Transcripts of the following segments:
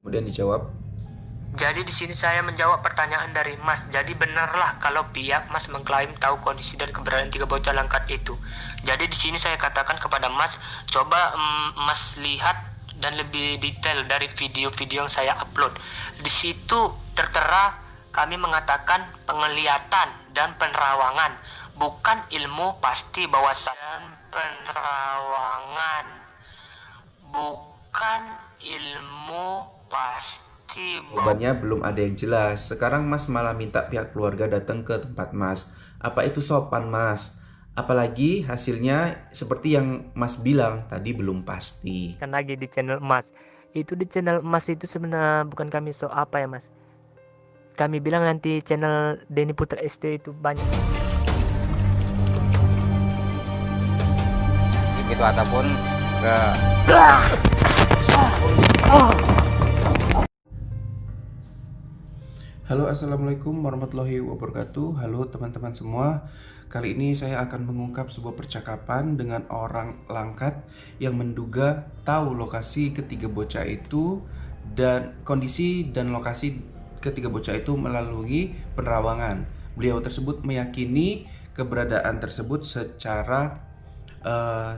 Kemudian dijawab. Jadi di sini saya menjawab pertanyaan dari Mas. Jadi benarlah kalau pihak Mas mengklaim tahu kondisi dan keberadaan tiga bocah langkat itu. Jadi di sini saya katakan kepada Mas, coba Mas lihat dan lebih detail dari video-video yang saya upload. Di situ tertera kami mengatakan penglihatan dan penerawangan, bukan ilmu pasti bahwa penerawangan, bukan ilmu pasti. Jawabannya belum ada yang jelas. Sekarang Mas malah minta pihak keluarga datang ke tempat Mas. Apa itu sopan, Mas? Apalagi hasilnya seperti yang Mas bilang tadi belum pasti. Kan lagi di channel Mas. Itu di channel Mas itu sebenarnya bukan kami apa ya, Mas. Kami bilang nanti channel Denny Putra ST itu banyak. Itu ataupun ke Halo, assalamualaikum warahmatullahi wabarakatuh. Halo teman-teman semua. Kali ini saya akan mengungkap sebuah percakapan dengan orang langkat yang menduga tahu lokasi ketiga bocah itu dan kondisi dan lokasi ketiga bocah itu melalui penerawangan. Beliau tersebut meyakini keberadaan tersebut secara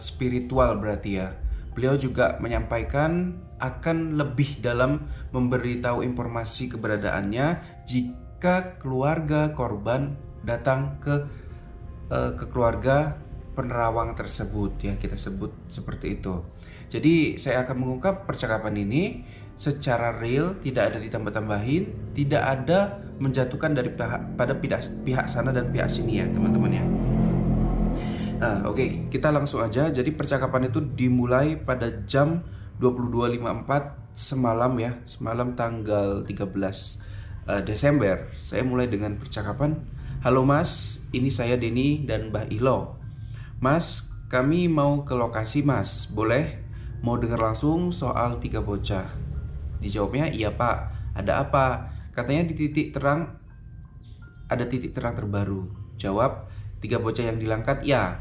spiritual berarti ya. Beliau juga menyampaikan akan lebih dalam memberitahu informasi keberadaannya jika keluarga korban datang ke keluarga penerawang tersebut ya, kita sebut seperti itu. Jadi saya akan mengungkap percakapan ini secara real, tidak ada ditambah-tambahin, tidak ada menjatuhkan dari pada pihak sana dan pihak sini ya teman-teman ya. Nah, oke, kita langsung aja. Jadi percakapan itu dimulai pada jam 22.54 semalam ya. Semalam tanggal 13 Desember. Saya mulai dengan percakapan. Halo Mas, ini saya Denny dan Mbah Ilo. Mas, kami mau ke lokasi Mas. Boleh? Mau dengar langsung soal tiga bocah. Dijawabnya, iya Pak. Ada apa? Katanya di titik terang, ada titik terang terbaru. Jawab, tiga bocah yang dilangkat ya.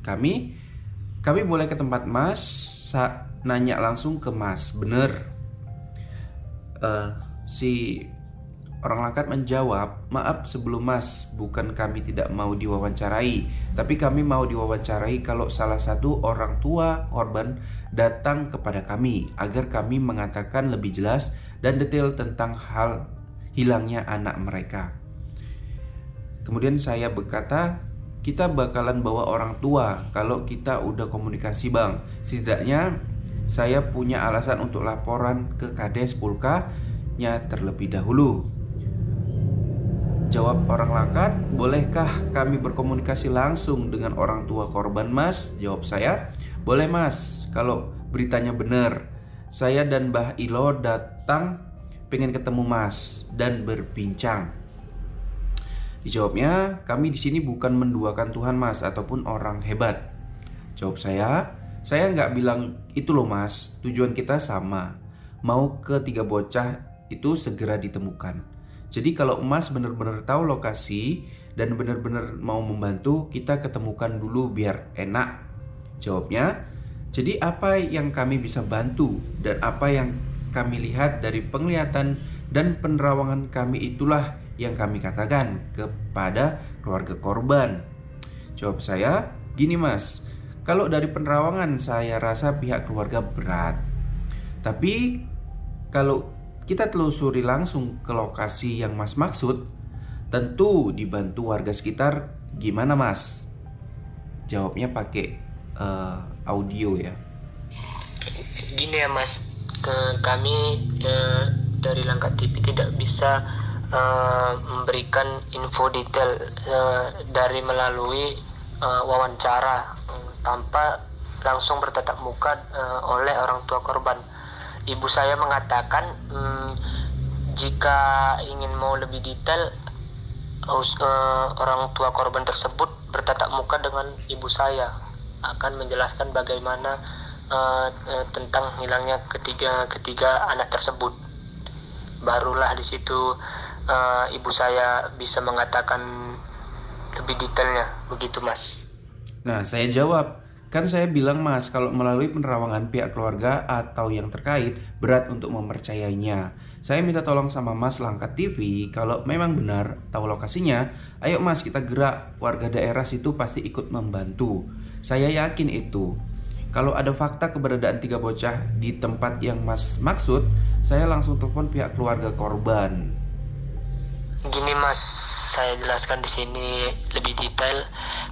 Kami boleh ke tempat Mas, nanya langsung ke Mas. Bener. Si orang langkat menjawab, maaf sebelum Mas, bukan kami tidak mau diwawancarai, tapi kami mau diwawancarai kalau salah satu orang tua korban datang kepada kami agar kami mengatakan lebih jelas dan detail tentang hal hilangnya anak mereka. Kemudian saya berkata, kita bakalan bawa orang tua kalau kita udah komunikasi bang. Setidaknya saya punya alasan untuk laporan ke Kades Pulka-nya terlebih dahulu. Jawab orang langkat, bolehkah kami berkomunikasi langsung dengan orang tua korban Mas? Jawab saya, boleh Mas, kalau beritanya benar. Saya dan Mbah Ilo datang pengen ketemu Mas dan berbincang. Dijawabnya, kami di sini bukan menduakan Tuhan Mas ataupun orang hebat. Jawab saya nggak bilang itu loh Mas, tujuan kita sama, mau ke tiga bocah itu segera ditemukan. Jadi kalau Mas benar-benar tahu lokasi dan benar-benar mau membantu, kita ketemukan dulu biar enak. Jawabnya, jadi apa yang kami bisa bantu dan apa yang kami lihat dari penglihatan dan penerawangan kami itulah yang kami katakan kepada keluarga korban. Jawab saya, gini Mas, kalau dari penerawangan saya rasa pihak keluarga berat. Tapi kalau kita telusuri langsung ke lokasi yang Mas maksud, tentu dibantu warga sekitar. Gimana Mas? Jawabnya pakai audio ya. Gini ya Mas, kami dari Langkat TV tidak bisa memberikan info detail dari melalui wawancara tanpa langsung bertatap muka oleh orang tua korban. Ibu saya mengatakan jika ingin mau lebih detail orang tua korban tersebut bertatap muka dengan ibu saya akan menjelaskan bagaimana tentang hilangnya ketiga anak tersebut. Barulah di situ ibu saya bisa mengatakan lebih detailnya, begitu Mas. Nah, saya jawab, Kan saya bilang Mas, kalau melalui penerawangan pihak keluarga atau yang terkait, berat untuk mempercayainya. Saya minta tolong sama Mas Langkat TV, kalau memang benar tahu lokasinya, ayo Mas kita gerak, warga daerah situ pasti ikut membantu. Saya yakin itu. Kalau ada fakta keberadaan 3 bocah di tempat yang Mas maksud, saya langsung telepon pihak keluarga korban. Gini Mas, saya jelaskan di sini lebih detail.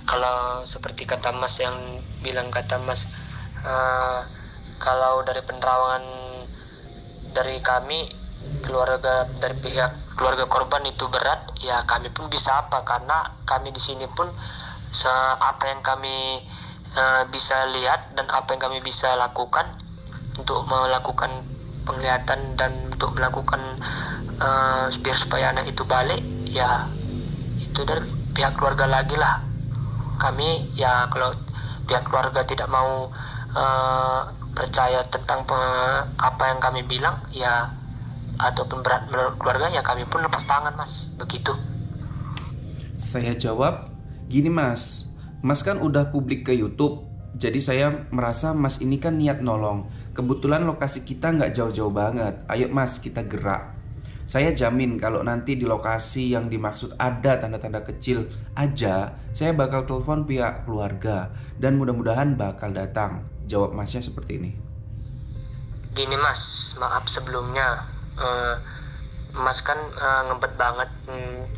Kalau seperti kata Mas yang bilang kata Mas, kalau dari penerawangan dari kami keluarga, dari pihak keluarga korban itu berat, ya kami pun bisa apa, karena kami di sini pun apa yang kami bisa lihat dan apa yang kami bisa lakukan untuk melakukan penglihatan dan untuk melakukan biar supaya anak itu balik, ya itu dari pihak keluarga lagi lah. Kami ya kalau pihak keluarga tidak mau percaya tentang apa yang kami bilang, ya ataupun berat menurut keluarga, ya kami pun lepas tangan Mas, begitu. Saya jawab, gini Mas, Mas kan udah publik ke YouTube, jadi saya merasa Mas ini kan niat nolong. Kebetulan lokasi kita nggak jauh-jauh banget, ayo Mas kita gerak. Saya jamin kalau nanti di lokasi yang dimaksud ada tanda-tanda kecil aja, saya bakal telepon pihak keluarga dan mudah-mudahan bakal datang. Jawab Masnya seperti ini. Gini Mas, maaf sebelumnya, Mas kan ngebet banget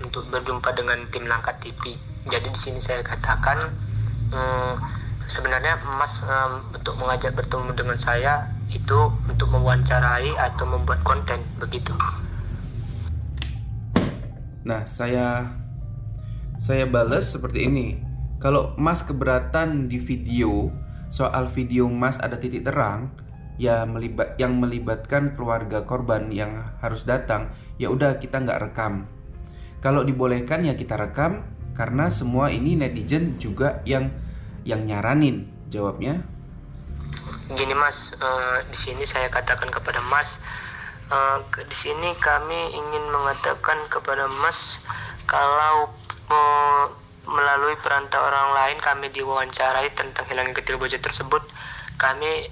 untuk berjumpa dengan tim Langkat TV. Jadi di sini saya katakan sebenarnya Mas untuk mengajak bertemu dengan saya itu untuk mewawancarai atau membuat konten, begitu. Nah, saya bales seperti ini. Kalau Mas keberatan di video, soal video Mas ada titik terang ya yang melibatkan keluarga korban yang harus datang, ya udah kita nggak rekam. Kalau dibolehkan ya kita rekam, karena semua ini netizen juga yang nyaranin. Jawabnya, gini Mas, di sini saya katakan kepada Mas, di sini kami ingin mengatakan kepada Mas, kalau melalui perantara orang lain kami diwawancarai tentang hilangnya ketiga bocah tersebut, kami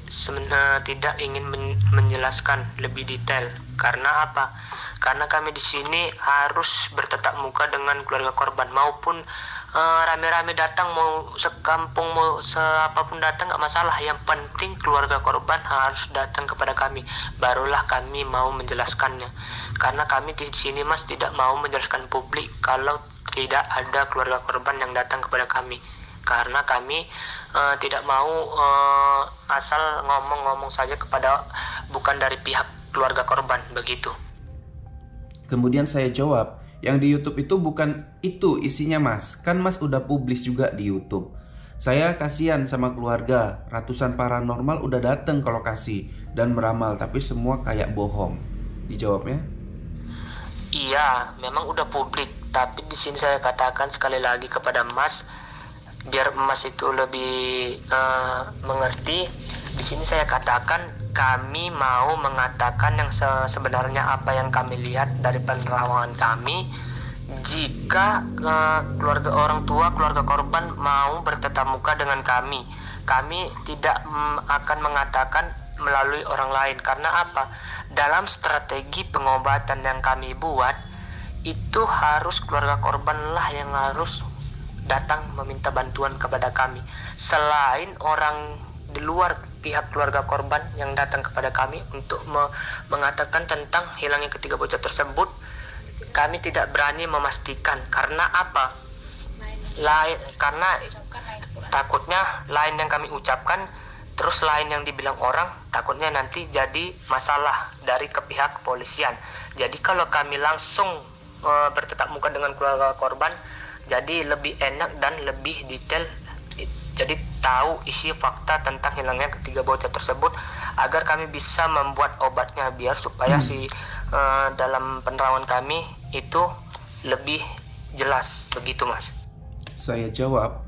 tidak ingin menjelaskan lebih detail. Karena apa? Karena kami di sini harus bertatap muka dengan keluarga korban, maupun rame-rame datang, mau sekampung mau siapapun datang nggak masalah. Yang penting keluarga korban harus datang kepada kami, barulah kami mau menjelaskannya. Karena kami di sini Mas tidak mau menjelaskan publik kalau tidak ada keluarga korban yang datang kepada kami. Karena kami tidak mau asal ngomong-ngomong saja kepada bukan dari pihak keluarga korban, begitu. kemudian saya jawab, yang di YouTube itu bukan itu isinya Mas, kan Mas udah publis juga di YouTube. Saya kasihan sama keluarga, ratusan paranormal udah datang ke lokasi dan meramal, tapi semua kayak bohong. Dijawabnya, Iya, memang udah publik, tapi di sini saya katakan sekali lagi kepada Mas, biar Mas itu lebih mengerti. Di sini saya katakan kami mau mengatakan yang sebenarnya apa yang kami lihat dari penerawangan kami. Jika keluarga orang tua, keluarga korban mau bertatap muka dengan kami tidak akan mengatakan melalui orang lain. Karena apa? Dalam strategi pengobatan yang kami buat, itu harus keluarga korban lah yang harus datang meminta bantuan kepada kami. Selain orang di luar pihak keluarga korban yang datang kepada kami untuk mengatakan tentang hilangnya ketiga bocah tersebut, kami tidak berani memastikan. Karena apa? Karena takutnya lain yang kami ucapkan, terus lain yang dibilang orang, takutnya nanti jadi masalah dari ke pihak kepolisian. Jadi kalau kami langsung bertatap muka dengan keluarga korban, jadi lebih enak dan lebih detail. Jadi tahu isi fakta tentang hilangnya ketiga bocah tersebut, agar kami bisa membuat obatnya, biar supaya dalam penerawangan kami itu lebih jelas, begitu Mas. saya jawab,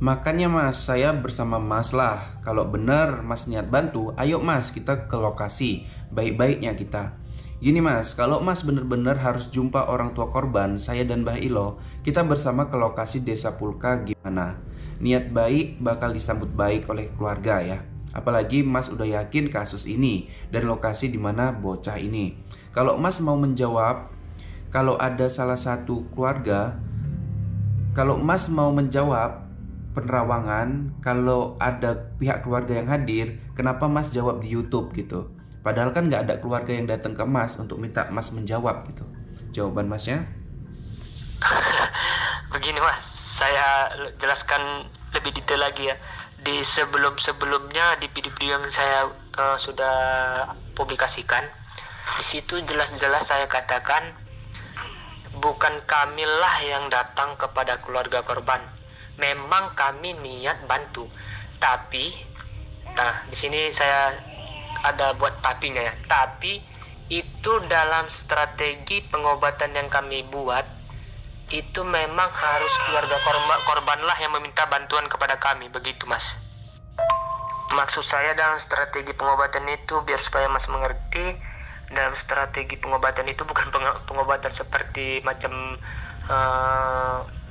makanya Mas, saya bersama Mas lah. Kalau benar Mas niat bantu, ayo Mas kita ke lokasi, baik-baiknya kita. Gini Mas, kalau Mas benar-benar harus jumpa orang tua korban, saya dan Mbah Ilo, kita bersama ke lokasi Desa Pulka gimana? Niat baik bakal disambut baik oleh keluarga ya. Apalagi Mas udah yakin kasus ini dan lokasi di mana bocah ini. Kalau Mas mau menjawab, kalau ada salah satu keluarga, kalau Mas mau menjawab penerawangan, kalau ada pihak keluarga yang hadir, kenapa Mas jawab di YouTube gitu? Padahal kan nggak ada keluarga yang datang ke Mas untuk minta Mas menjawab gitu. Jawaban Masnya? Begini Mas, saya jelaskan lebih detail lagi ya. Di sebelum-sebelumnya di video-video yang saya sudah publikasikan, di situ jelas-jelas saya katakan bukan kamilah yang datang kepada keluarga korban. Memang kami niat bantu, tapi di sini saya ada buat tapinya ya. Tapi itu dalam strategi pengobatan yang kami buat, itu memang harus keluarga korbanlah yang meminta bantuan kepada kami, begitu Mas. Maksud saya dalam strategi pengobatan itu, biar supaya Mas mengerti, dalam strategi pengobatan itu bukan pengobatan seperti macam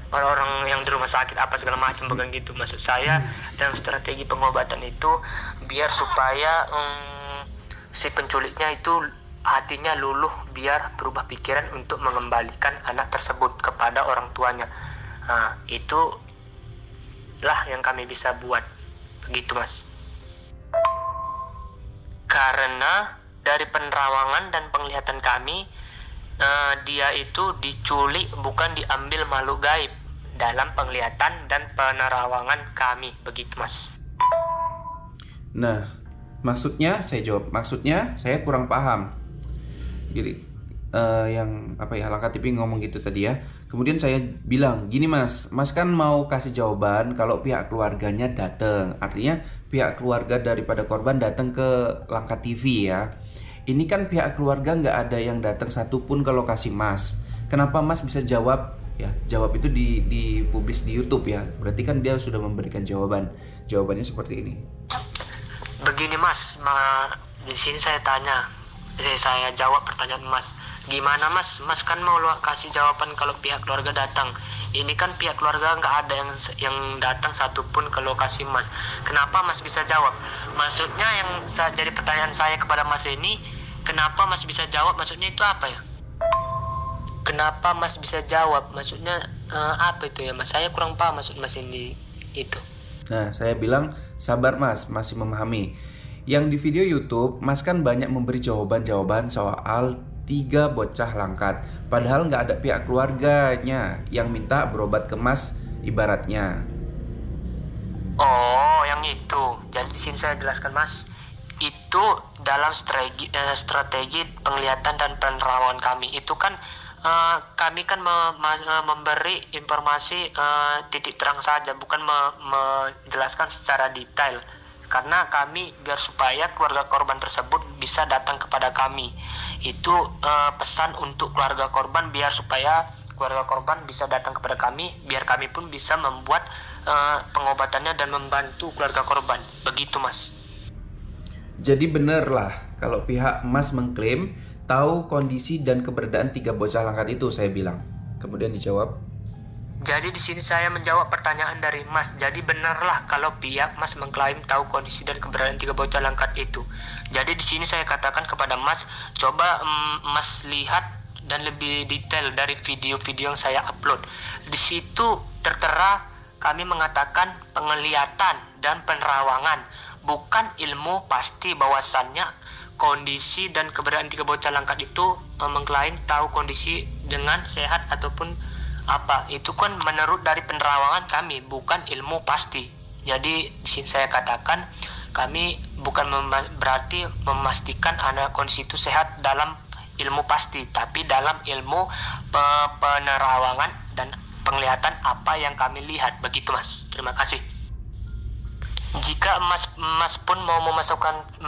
orang-orang yang di rumah sakit apa segala macam, bukan gitu. Maksud saya dalam strategi pengobatan itu biar supaya si penculiknya itu hatinya luluh, biar berubah pikiran untuk mengembalikan anak tersebut kepada orang tuanya. Itulah yang kami bisa buat, begitu Mas. Karena dari penerawangan dan penglihatan kami, dia itu diculik, bukan diambil makhluk gaib dalam penglihatan dan penerawangan kami, begitu Mas. Nah, maksudnya saya jawab, maksudnya saya kurang paham. Jadi yang Langkah TV ngomong gitu tadi ya. Kemudian saya bilang gini, Mas kan mau kasih jawaban kalau pihak keluarganya datang. Artinya pihak keluarga daripada korban datang ke Langkah TV ya. Ini kan pihak keluarga nggak ada yang datang satupun ke lokasi Mas. Kenapa Mas bisa jawab ya? Jawab itu dipublis di YouTube ya. Berarti kan dia sudah memberikan jawaban. Jawabannya seperti ini. Begini Mas, di sini saya tanya. Saya jawab pertanyaan Mas. Gimana Mas? Mas kan mau kasih jawaban kalau pihak keluarga datang. Ini kan pihak keluarga nggak ada yang datang satupun ke lokasi Mas. Kenapa Mas bisa jawab? Maksudnya yang jadi pertanyaan saya kepada Mas ini, kenapa Mas bisa jawab? Maksudnya itu apa ya? Kenapa Mas bisa jawab? Maksudnya apa itu ya Mas? Saya kurang paham maksud Mas ini itu. Nah, saya bilang sabar Mas, masih memahami. Yang di video YouTube, Mas kan banyak memberi jawaban-jawaban soal 3 bocah langkat. Padahal nggak ada pihak keluarganya yang minta berobat ke Mas ibaratnya. Oh, yang itu. Jadi di sini saya jelaskan Mas. Itu dalam strategi penglihatan dan penerawangan kami. Itu kan kami kan memberi informasi titik terang saja, bukan menjelaskan secara detail. Karena kami biar supaya keluarga korban tersebut bisa datang kepada kami. Itu pesan untuk keluarga korban, biar supaya keluarga korban bisa datang kepada kami, biar kami pun bisa membuat pengobatannya dan membantu keluarga korban. Begitu Mas. Jadi bener lah kalau pihak Mas mengklaim tahu kondisi dan keberadaan 3 bocah langkat itu, saya bilang. Kemudian dijawab, jadi di sini saya menjawab pertanyaan dari Mas. Jadi benarlah kalau pihak Mas mengklaim tahu kondisi dan keberadaan 3 bocah langkat itu. Jadi di sini saya katakan kepada Mas, coba Mas lihat dan lebih detail dari video-video yang saya upload. Di situ tertera kami mengatakan penglihatan dan penerawangan, bukan ilmu pasti bahwasannya kondisi dan keberadaan 3 bocah langkat itu mengklaim tahu kondisi dengan sehat ataupun apa. Itu kan menurut dari penerawangan kami, bukan ilmu pasti. Jadi di sini saya katakan kami bukan berarti memastikan anak kondisi itu sehat dalam ilmu pasti, tapi dalam ilmu penerawangan dan penglihatan apa yang kami lihat. Begitu Mas. Terima kasih. Jika Mas pun mau memasukkan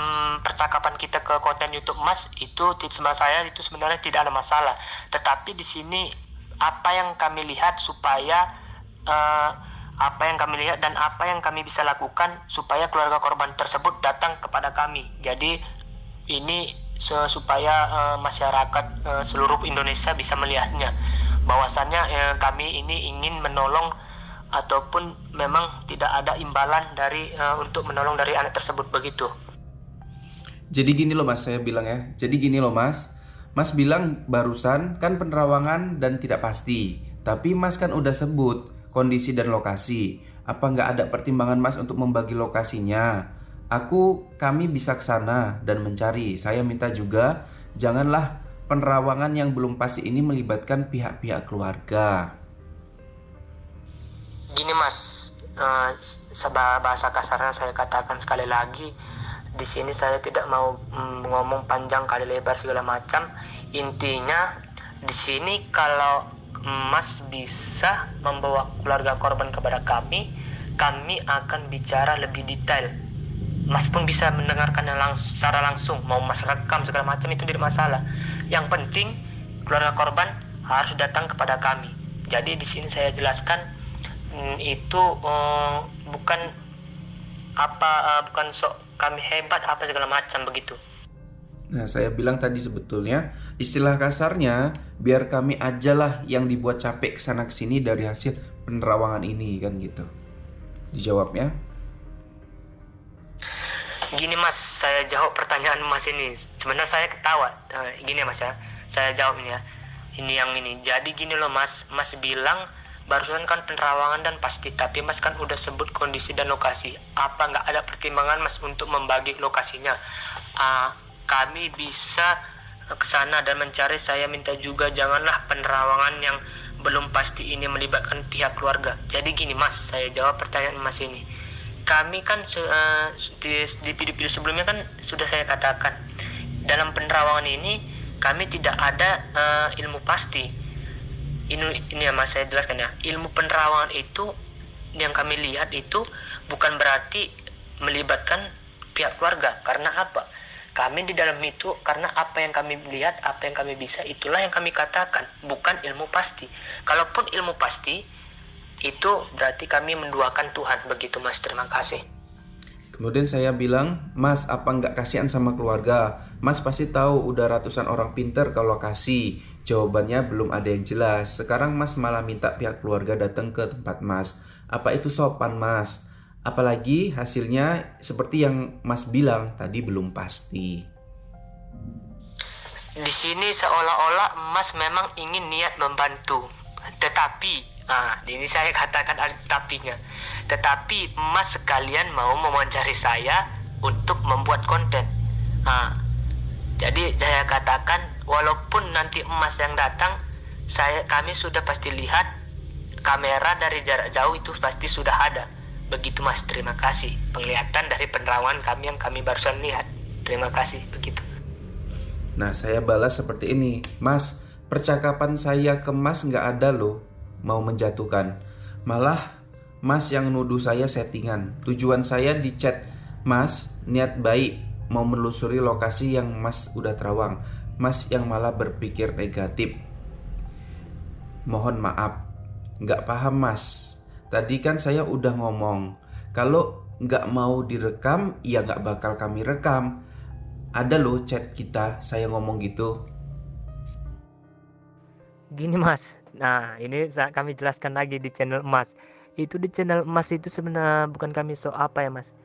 percakapan kita ke konten YouTube Mas, itu sama saya itu sebenarnya tidak ada masalah. Tetapi di sini apa yang kami lihat supaya apa yang kami lihat dan apa yang kami bisa lakukan supaya keluarga korban tersebut datang kepada kami. Jadi ini supaya masyarakat seluruh Indonesia bisa melihatnya bahwasannya kami ini ingin menolong ataupun memang tidak ada imbalan dari untuk menolong dari anak tersebut begitu. Jadi gini loh Mas, saya bilang ya. Jadi gini loh Mas. Mas bilang barusan kan penerawangan dan tidak pasti. Tapi Mas kan udah sebut kondisi dan lokasi. Apa nggak ada pertimbangan Mas untuk membagi lokasinya? Kami bisa ke sana dan mencari. Saya minta juga janganlah penerawangan yang belum pasti ini melibatkan pihak-pihak keluarga. Gini Mas, bahasa kasarnya saya katakan sekali lagi, di sini saya tidak mau ngomong panjang kali lebar segala macam. Intinya di sini kalau Mas bisa membawa keluarga korban kepada kami akan bicara lebih detail. Mas pun bisa mendengarkan secara langsung, mau Mas rekam segala macam itu tidak masalah. Yang penting keluarga korban harus datang kepada kami. Jadi di sini saya jelaskan itu bukan sok kami hebat apa segala macam begitu. Nah, saya bilang tadi sebetulnya istilah kasarnya biar kami ajalah yang dibuat capek kesana kesini dari hasil penerawangan ini kan gitu. Dijawabnya? Gini Mas, saya jawab pertanyaan Mas ini. Sebenarnya saya ketawa. Gini Mas ya, saya jawab ini ya. Ini yang ini. Jadi gini loh Mas, Mas bilang barusan kan penerawangan dan pasti, tapi Mas kan udah sebut kondisi dan lokasi. Apa nggak ada pertimbangan Mas untuk membagi lokasinya? Kami bisa ke sana dan mencari. Saya minta juga janganlah penerawangan yang belum pasti ini melibatkan pihak keluarga. Jadi gini Mas, saya jawab pertanyaan Mas ini. Kami kan di video-video sebelumnya kan sudah saya katakan, dalam penerawangan ini kami tidak ada ilmu pasti. Ini ya Mas, saya jelaskan ya. Ilmu penerawangan itu yang kami lihat itu bukan berarti melibatkan pihak keluarga. Karena apa? Kami di dalam itu, karena apa yang kami lihat, apa yang kami bisa, itulah yang kami katakan, bukan ilmu pasti. Kalaupun ilmu pasti, itu berarti kami menduakan Tuhan. Begitu Mas, terima kasih. Kemudian saya bilang, Mas apa nggak kasihan sama keluarga? Mas pasti tahu udah ratusan orang pinter ke lokasi. Jawabannya belum ada yang jelas. Sekarang Mas malah minta pihak keluarga datang ke tempat Mas. Apa itu sopan Mas? Apalagi hasilnya seperti yang Mas bilang tadi belum pasti. Di sini seolah-olah Mas memang ingin niat membantu. Tetapi, ini saya katakan ada tetapinya. Tetapi Mas sekalian mau mewawancari saya untuk membuat konten. Jadi saya katakan walaupun nanti Mas yang datang, kami sudah pasti lihat kamera dari jarak jauh itu pasti sudah ada. Begitu Mas, terima kasih. Penglihatan dari penerawangan kami yang kami barusan lihat. Terima kasih, begitu. Nah, saya balas seperti ini. Mas, percakapan saya ke Mas nggak ada loh mau menjatuhkan. Malah Mas yang nuduh saya settingan. Tujuan saya di chat Mas niat baik, mau menelusuri lokasi yang Mas udah terawang. Mas yang malah berpikir negatif. Mohon maaf, nggak paham Mas. Tadi kan saya udah ngomong, kalau nggak mau direkam, ya nggak bakal kami rekam. Ada loh chat kita, saya ngomong gitu. Gini Mas, nah ini kami jelaskan lagi di channel Mas. Itu di channel Mas itu sebenarnya bukan kami apa ya Mas.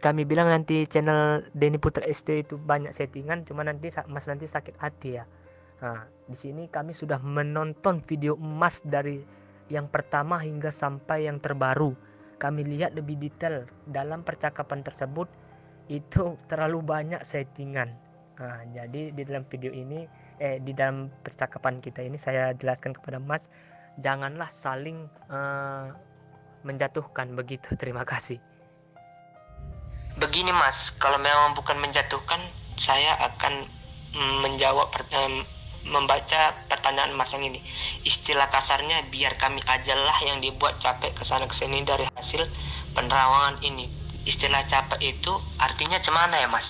Kami bilang nanti channel Denny Putra ST itu banyak settingan, cuma nanti Mas nanti sakit hati ya. Nah, di sini kami sudah menonton video Mas dari yang pertama hingga sampai yang terbaru. Kami lihat lebih detail dalam percakapan tersebut, itu terlalu banyak settingan. Jadi di dalam video ini, di dalam percakapan kita ini saya jelaskan kepada Mas, janganlah saling menjatuhkan begitu. Terima kasih. Begini Mas, kalau memang bukan menjatuhkan, saya akan menjawab membaca pertanyaan Mas yang ini. Istilah kasarnya biar kami ajalah yang dibuat capek kesana kesini dari hasil penerawangan ini. Istilah capek itu artinya cemana ya Mas?